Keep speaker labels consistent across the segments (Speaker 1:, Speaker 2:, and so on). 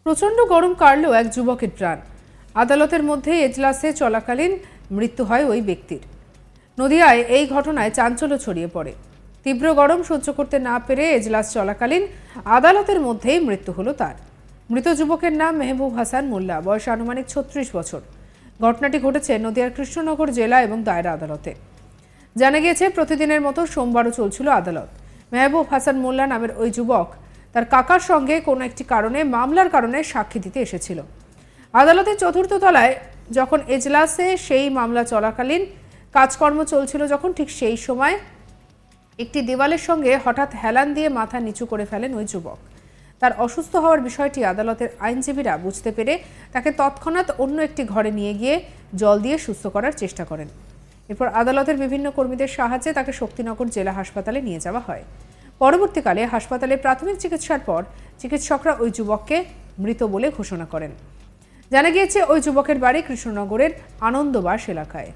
Speaker 1: প্রচন্ড গরম কাড়ল এক যুবকের প্রাণ। আদালতের মধ্যে এজলাসে চলাকালীন মৃত্যু হয় ওই ব্যক্তির। নদিয়ায় এই ঘটনায় চাঞ্চল্য ছড়িয়ে পড়ে। তীব্র গরম সহ্য করতে না পেরে এজলাস চলাকালীন আদালতের মধ্যেই মৃত্যু হলো তার। মৃত যুবকের নাম মেহবুব হাসান মোল্লা, বয়স আনুমানিক 36 বছর। ঘটনাটি ঘটেছে নদিয়ার কৃষ্ণনগর জেলা এবং দায়রা আদালতে। জানা গিয়েছে, প্রতিদিনের মতো সোমবারও চলছিল আদালত। মেহবুব হাসান মোল্লা নামের ওই যুবক তার কাকার সঙ্গে কোনো একটি মামলার কারণে সাক্ষী দিতে এসেছিল। আদালতের চতুর্থ তলায় যখন এজলাসে সেই মামলা চলাকালীন কাজকর্ম চলছিল, যখন ঠিক সেই সময় একটি দেওয়ালের সঙ্গে হঠাৎ হেলান দিয়ে মাথা নিচু করে ফেলেন ওই যুবক। তার অসুস্থ হওয়ার বিষয়টি আদালতের আইনজীবীরা বুঝতে পেরে তাকে তৎক্ষণাৎ অন্য একটি ঘরে নিয়ে গিয়ে জল দিয়ে সুস্থ করার চেষ্টা করেন। এরপর আদালতের বিভিন্ন কর্মীদের সাহায্যে তাকে শক্তিনগর জেলা হাসপাতালে নিয়ে যাওয়া হয়। পরবর্তীকালে হাসপাতালে প্রাথমিক চিকিৎসার পর চিকিৎসকরা ওই যুবককে মৃত বলে ঘোষণা করেন। জানা গিয়েছে, ওই যুবকের বাড়ি কৃষ্ণনগরের আনন্দবাস এলাকায়।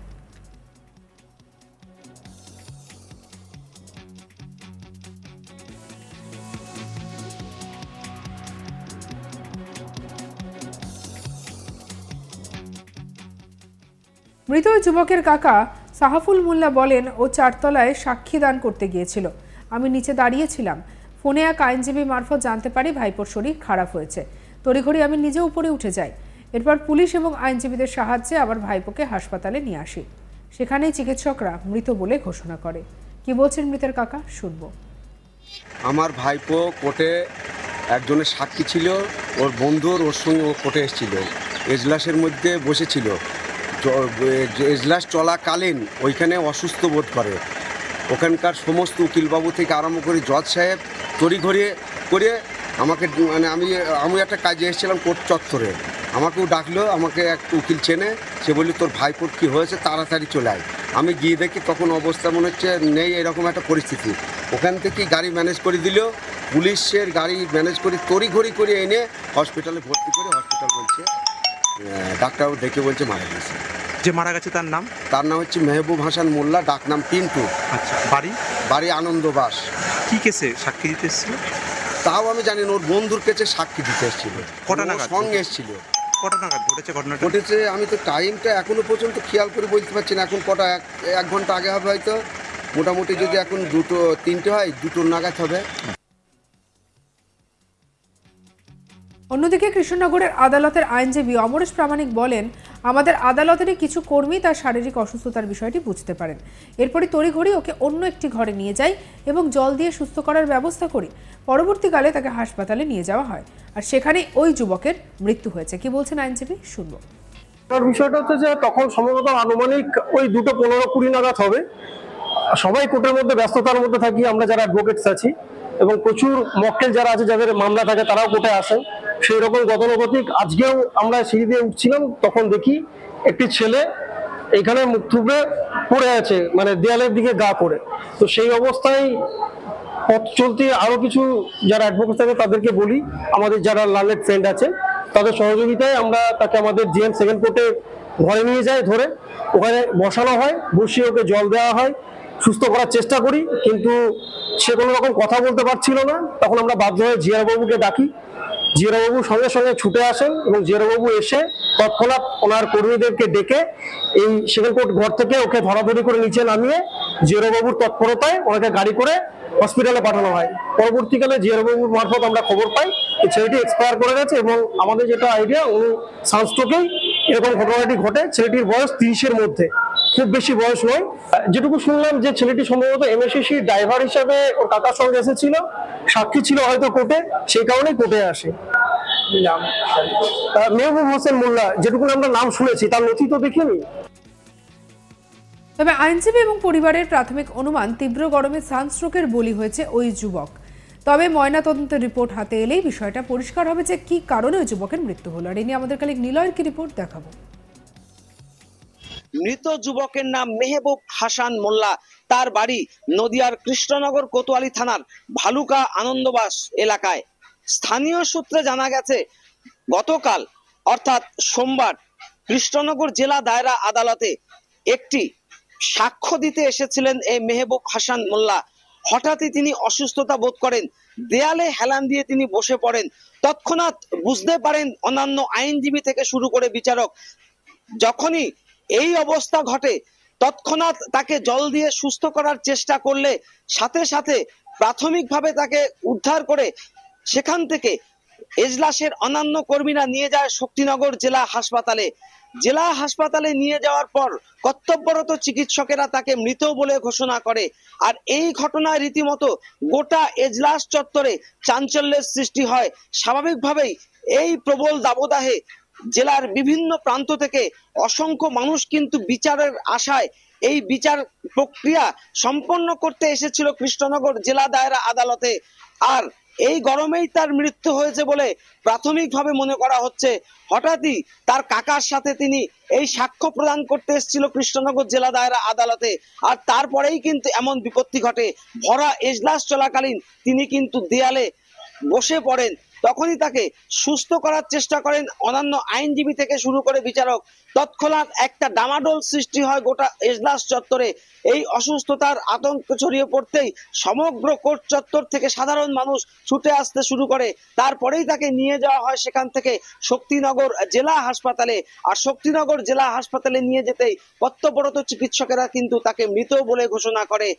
Speaker 1: মৃত ওই যুবকের কাকা সাহাফুল মোল্লা বলেন, ও 4 তলায় সাক্ষী দান করতে গিয়েছিল। আমি নিচে দাঁড়িয়েছিলাম। ফোনে এক আইনজীবী মারফত জানতে পারি ভাইপোর শরীর খারাপ হয়েছে। তড়িঘড়ি আমি নিজে উপরে উঠে যাই। এরপর পুলিশ এবং আইনজীবীদের সাহায্যে আবার ভাইপোকে হাসপাতালে নিয়ে আসি। সেখানেই চিকিৎসকরা মৃত বলে ঘোষণা করে। কি বলছেন মৃতের কাকা, শুনবো।
Speaker 2: আমার ভাইপো কোর্টে একজনের সাক্ষী ছিল, ওর বন্ধুর ওর সঙ্গে ও কোর্টে এসেছিল। এজলাসের মধ্যে বসেছিল। এজলাস চলাকালীন ওইখানে অসুস্থ বোধ করে। ওখানকার সমস্ত উকিলবাবু থেকে আরম্ভ করে জজ সাহেব তড়িঘড়ি করে আমাকে আমি একটা কাজে এসেছিলাম কোর্ট চত্বরে। আমাকেও ডাকলো, আমাকে এক উকিল চেনে, সে বলল তোর ভাইপোর কী হয়েছে, তাড়াতাড়ি চলে আয়। আমি গিয়ে দেখি তখন অবস্থা মনে হচ্ছে নেই, এরকম একটা পরিস্থিতি। ওখান থেকেই গাড়ি ম্যানেজ করে দিল, পুলিশের গাড়ি ম্যানেজ করে তড়িঘড়ি করে এনে হসপিটালে ভর্তি করে হসপিটাল বলছে, ডাক্তারও দেখে বলছে মারা গেছে।
Speaker 3: যে মারা গেছে তার নাম
Speaker 2: হচ্ছে মেহবুব হাসান মোল্লা, ডাক নাম পিন্টু।
Speaker 3: আচ্ছা,
Speaker 2: বাড়ি আনন্দবাস।
Speaker 3: কি কেসে সাক্ষী দিতে এসেছিল
Speaker 2: তাও আমি জানি না। ওর বন্ধুর কাছে সাক্ষী দিতে এসেছিল।
Speaker 3: কটা নাগাদ
Speaker 2: সঙ্গে এসেছিল?
Speaker 3: কটা নাগাদ ঘটেছে ঘটনাটা?
Speaker 2: ঘটেছে আমি তো টাইমটা এখনো পর্যন্ত খেয়াল করে বলতে পারছি না। এখন কটা, 1 ঘন্টা আগে হবে হয়তো। মোটামুটি যদি এখন 2-3টে হয়, 2টোর নাগাদ হবে।
Speaker 1: অন্যদিকে কৃষ্ণনগরের আদালতের আইনজীবী অমরেশ প্রামাণিক বলেন, আমাদের আদালতেরই কিছু কর্মী তার শারীরিক অসুস্থতার বিষয়টি বুঝতে পারেন। এরপরই তড়িঘড়ি ওকে অন্য একটি ঘরে নিয়ে যাই এবং জল দিয়ে সুস্থ করার ব্যবস্থা করি। পরবর্তীকালে তাকে হাসপাতালে নিয়ে যাওয়া হয়, আর সেখানে ওই যুবকের মৃত্যু হয়েছে। কি বলছেন আইনজীবী, শুনবো।
Speaker 4: বিষয়টা হচ্ছে যে তখন সম্ভবত আনুমানিক ওই 2:15-20 নাগাদ হবে। সবাই কোর্টের মধ্যে ব্যস্ততার মধ্যে থাকি আমরা যারা অ্যাডভোকেটস আছি, এবং প্রচুর মক্কেল যারা আছে যাদের মামলা থাকে তারাও কোর্টে আসেন। সেই রকম গতানুগতিক আজকেও আমরা সিঁড়ি দিয়ে উঠছিলাম, তখন দেখি একটি ছেলে এখানে মুখ থুবড়ে পড়ে আছে, মানে দেয়ালের দিকে গা করে। তো সেই অবস্থায় পথ চলতে আরো কিছু যারা অ্যাডভোকেট থাকে তাদেরকে বলি, আমাদের যারা লার্নেড ফ্রেন্ড আছে তাদের সহযোগিতায় আমরা তাকে আমাদের জিএম সেকেন্ড কোর্টে ঘরে নিয়ে যাই, ধরে ওখানে বসানো হয়, বসিয়ে ওকে জল দেওয়া হয়, সুস্থ করার চেষ্টা করি। কিন্তু সে কোনো রকম কথা বলতে পারছিল না। তখন আমরা বাধ্য হয়ে জিআর বাবুকে ডাকি। জিআর বাবু সঙ্গে সঙ্গে ছুটে আসেন এবং জিআর বাবু এসে তৎক্ষণাৎ ওনার কর্মীদেরকে ডেকে এই সেকেন্ড কোর্ট ঘর থেকে ওকে ধরাধরি করে নিচে নামিয়ে জিআর বাবুর তৎপরতায় ওনাকে গাড়ি করে হসপিটালে পাঠানো হয়। পরবর্তীকালে জিআর বাবুর মারফত আমরা খবর পাই এই ছেলেটি এক্সপায়ার করে গেছে, এবং আমাদের যেটা আইডিয়া উনি সানস্ট্রোকেই এরকম ঘটনাটি ঘটে। ছেলেটির বয়স 30-এর মধ্যে, খুব বেশি বয়স নয়। যেটুকু শুনলাম যে ছেলেটি সম্ভবত এমএসসি ড্রাইভার হিসাবে ওর কাকার সঙ্গে এসেছিল, সাক্ষী ছিল হয়তো কোর্টে, সেই কারণেই কোর্টে আসে। মেহবুব হোসেন মোল্লা, যেটুকু আমরা নাম শুনেছি, তার নথি তো দেখিনি।
Speaker 1: তবে আইনজীবী এবং পরিবারের প্রাথমিক অনুমান, তীব্র গরমে সানস্ট্রোকের বলি হয়েছে ওই যুবক। তবে ময়নাতদন্তের রিপোর্ট হাতে এলেই বিষয়টা পরিষ্কার হবে যে কি কারণে ওই যুবকের মৃত্যু হলো। আর এ নিয়ে আমাদের কালিক নিলয়ের কি রিপোর্ট, দেখাবো।
Speaker 5: মৃত যুবকের নাম মেহবুব হাসান মোল্লা। তার বাড়ি নদিয়ার কৃষ্ণনগর কোতোয়ালি থানার ভালুকা আনন্দবাস এলাকায়। স্থানীয় সূত্রে জানা গেছে, গতকাল অর্থাৎ সোমবার কৃষ্ণনগর জেলা দায়রা আদালতে একটি সাক্ষ্য দিতে এসেছিলেন এই মেহবুব হাসান মোল্লা। হঠাৎই তিনি অসুস্থতা বোধ করেন, দেয়ালে হেলান দিয়ে তিনি বসে পড়েন। তৎক্ষণাৎ বুঝতে পারেন অন্যান্য আইনজীবী থেকে শুরু করে বিচারক। যখনই এই অবস্থা ঘটে তৎক্ষণাৎ তাকে জল দিয়ে সুস্থ করার চেষ্টা করলে সাথে সাথে প্রাথমিকভাবে তাকে উদ্ধার করে সেখান থেকে এজলাসের অন্যান্য কর্মীরা নিয়ে যায় শক্তিনগর জেলা হাসপাতালে। জেলা হাসপাতালে নিয়ে যাওয়ার পর কর্তব্যরত চিকিৎসকেরা তাকে মৃত বলে ঘোষণা করে। আর এই ঘটনায় রীতিমতো গোটা এজলাস চত্বরে চাঞ্চল্যের সৃষ্টি হয়। স্বাভাবিকভাবেই এই প্রবল দাবদাহে জেলার বিভিন্ন প্রান্ত থেকে অসংখ্য মানুষ কিন্তু বিচারের আশায় এই বিচার প্রক্রিয়া সম্পন্ন করতে এসেছিল কৃষ্ণনগর জেলা দায়রা আদালতে। আর এই গরমেই তার মৃত্যু হয়েছে বলে প্রাথমিকভাবে মনে করা হচ্ছে। হঠাৎই তার কাকার সাথে তিনি এই সাক্ষ্য প্রদান করতে এসেছিল কৃষ্ণনগর জেলা দায়রা আদালতে। আর তারপরেই কিন্তু এমন বিপত্তি ঘটে। ভরা এজলাস চলাকালীন তিনি কিন্তু দেয়ালে বসে পড়েন। তখনই তাকে সুস্থ করার চেষ্টা করেন অন্যান্য আইনজীবী থেকে শুরু করে বিচারক। তৎক্ষণাৎ একটা ডামাডোল সৃষ্টি হয় গোটা এজলাস চত্বরে। এই অসুস্থতার আতঙ্ক ছড়িয়ে পড়তেই সমগ্র কোর্ট চত্বর থেকে সাধারণ মানুষ ছুটে আসতে শুরু করে। তারপরেই তাকে নিয়ে যাওয়া হয় সেখান থেকে শক্তিনগর জেলা হাসপাতালে। আর শক্তিনগর জেলা হাসপাতালে নিয়ে যেতেই কর্তব্যরত চিকিৎসকেরা কিন্তু তাকে মৃত বলে ঘোষণা করে।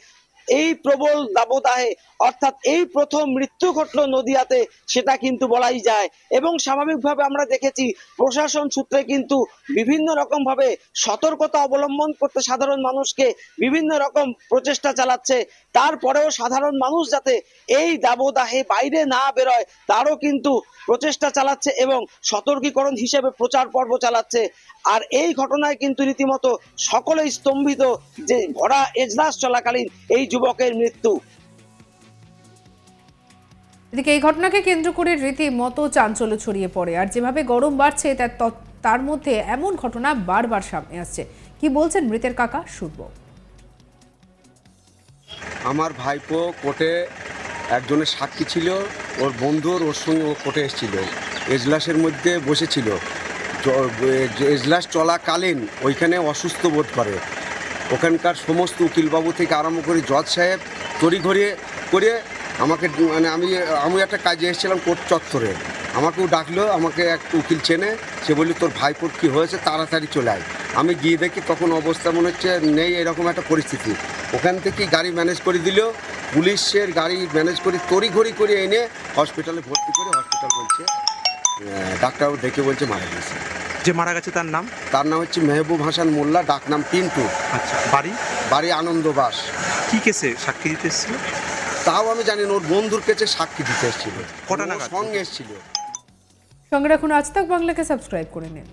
Speaker 5: এই প্রবল দাবদাহে অর্থাৎ এই প্রথম মৃত্যু ঘটলো নদিয়াতে, সেটা কিন্তু বলাই যায়। এবং স্বাভাবিকভাবে আমরা দেখেছি প্রশাসন সূত্রে কিন্তু বিভিন্ন রকম ভাবে সতর্কতা অবলম্বন করতে সাধারণ মানুষকে বিভিন্ন রকম প্রচেষ্টা চালাচ্ছে। তারপরেও সাধারণ মানুষ যাতে এই দাবদাহে বাইরে না বেরোয় তারও কিন্তু প্রচেষ্টা চালাচ্ছে এবং সতর্কীকরণ হিসেবে প্রচার পর্ব চালাচ্ছে। আর এই ঘটনায় কিন্তু রীতিমতো সকলেই স্তম্ভিত যে ভরা এজলাস চলাকালীন এই যুবকের মৃত্যু।
Speaker 1: এদিকে এই ঘটনাকে কেন্দ্র করে রীতিমতো চাঞ্চল্য ছড়িয়ে পড়ে। আর যেভাবে গরম বাড়ছে তার মধ্যে এমন ঘটনা বারবার সামনে আসছে। কি বলছেন মৃতের কাকা, শুনবো।
Speaker 2: আমার ভাইপো কোর্টে একজনের সাক্ষী ছিল, ওর বন্ধুর ওর সঙ্গে ও কোর্টে এসেছিল, এজলাসের মধ্যে বসেছিল। এজলাস চলাকালীন ওইখানে অসুস্থ বোধ করে। ওখানকার সমস্ত উকিলবাবু থেকে আরম্ভ করে জজ সাহেব তড়িঘড়ি করে আমাকে আমি একটা কাজে এসেছিলাম কোর্ট চত্বরে, আমাকেও ডাকলো। আমাকে এক উকিল চেনে, সে বলল তোর ভাইপোর কী হয়েছে, তাড়াতাড়ি চলে আয়। আমি গিয়ে দেখি তখন অবস্থা মনে হচ্ছে নেই, এরকম একটা পরিস্থিতি। ওখান থেকেই গাড়ি ম্যানেজ করে দিল, পুলিশের গাড়ি ম্যানেজ করে তড়িঘড়ি করে এনে হসপিটালে ভর্তি করে, হসপিটাল বলছে ডাক্তারও দেখে বলছে মারা গেছে।
Speaker 3: যে মারা গেছে তার নাম?
Speaker 2: তার নাম হচ্ছে মেহবুব হাসান মোল্লা, ডাক নাম পিন্টু।
Speaker 3: আচ্ছা,
Speaker 2: বাড়ি আনন্দবাস।
Speaker 3: কি কেসে সাক্ষী দিতে এসেছিল
Speaker 2: তাও আমি জানি না, ওর বন্ধুর কাছে সাক্ষী দিতে এসেছিল,
Speaker 3: কটা নাগাদ
Speaker 2: সঙ্গে এসেছিল।
Speaker 1: সঙ্গে রাখুন আজ তাক বাংলাকে, সাবস্ক্রাইব করে নিন।